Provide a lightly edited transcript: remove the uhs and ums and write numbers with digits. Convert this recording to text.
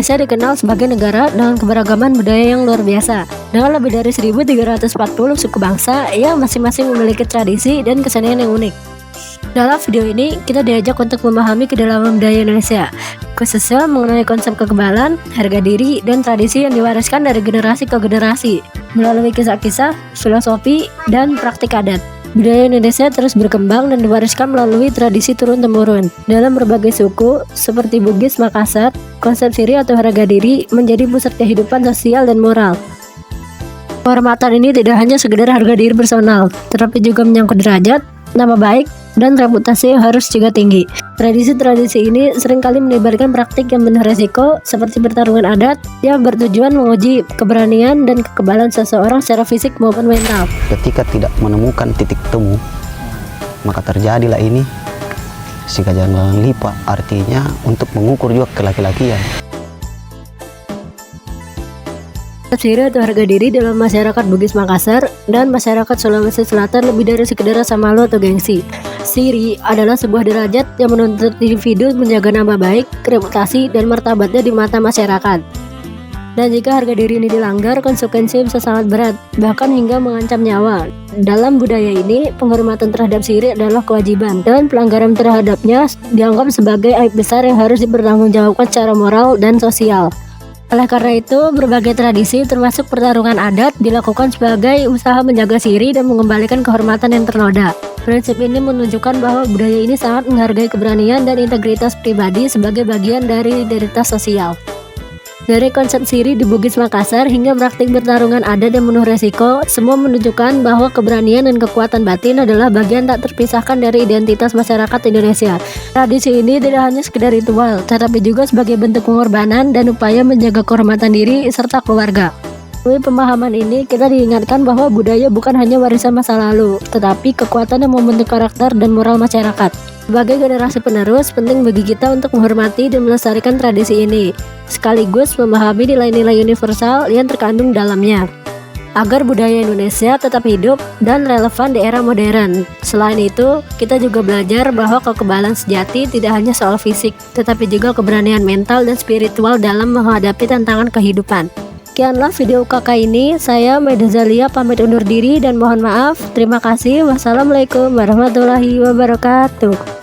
Indonesia dikenal sebagai negara dengan keberagaman budaya yang luar biasa. Dengan lebih dari 1340 suku bangsa yang masing-masing memiliki tradisi dan kesenian yang unik. Dalam video ini, kita diajak untuk memahami kedalaman budaya Indonesia, khususnya mengenai konsep kekebalan, harga diri, dan tradisi yang diwariskan dari generasi ke generasi, melalui kisah-kisah, filosofi, dan praktik adat. Budaya Indonesia terus berkembang dan diwariskan melalui tradisi turun-temurun. Dalam berbagai suku, seperti Bugis, Makassar, konsep siri atau harga diri menjadi pusat kehidupan sosial dan moral. Kehormatan ini tidak hanya sekedar harga diri personal, tetapi juga menyangkut derajat, nama baik, dan reputasi yang harus juga tinggi. Tradisi-tradisi ini seringkali melibatkan praktik yang penuh resiko, seperti pertarungan adat yang bertujuan menguji keberanian dan kekebalan seseorang secara fisik maupun mental. Ketika tidak menemukan titik temu, maka terjadilah ini si jangan lipat, artinya untuk mengukur juga kelaki-lakian. Siri atau harga diri dalam masyarakat Bugis Makassar dan masyarakat Sulawesi Selatan lebih dari sekedar rasa malu atau gengsi. Siri adalah sebuah derajat yang menuntut individu menjaga nama baik, reputasi, dan martabatnya di mata masyarakat. Dan jika harga diri ini dilanggar, konsekuensi bisa sangat berat, bahkan hingga mengancam nyawa. Dalam budaya ini, penghormatan terhadap siri adalah kewajiban, dan pelanggaran terhadapnya dianggap sebagai aib besar yang harus dipertanggungjawabkan secara moral dan sosial. Oleh karena itu, berbagai tradisi termasuk pertarungan adat dilakukan sebagai usaha menjaga siri dan mengembalikan kehormatan yang ternoda. Prinsip ini menunjukkan bahwa budaya ini sangat menghargai keberanian dan integritas pribadi sebagai bagian dari identitas sosial. Dari konsep siri di Bugis Makassar hingga praktik pertarungan adat yang penuh resiko, semua menunjukkan bahwa keberanian dan kekuatan batin adalah bagian tak terpisahkan dari identitas masyarakat Indonesia. Tradisi ini tidak hanya sekedar ritual, tetapi juga sebagai bentuk pengorbanan dan upaya menjaga kehormatan diri serta keluarga. Melalui pemahaman ini, kita diingatkan bahwa budaya bukan hanya warisan masa lalu, tetapi kekuatan yang membentuk karakter dan moral masyarakat. Sebagai generasi penerus, penting bagi kita untuk menghormati dan melestarikan tradisi ini, sekaligus memahami nilai-nilai universal yang terkandung dalamnya, agar budaya Indonesia tetap hidup dan relevan di era modern. Selain itu, kita juga belajar bahwa kekebalan sejati tidak hanya soal fisik, tetapi juga keberanian mental dan spiritual dalam menghadapi tantangan kehidupan. Sekianlah video kakak ini, saya Maida Zalia pamit undur diri dan mohon maaf. Terima kasih. Wassalamualaikum warahmatullahi wabarakatuh.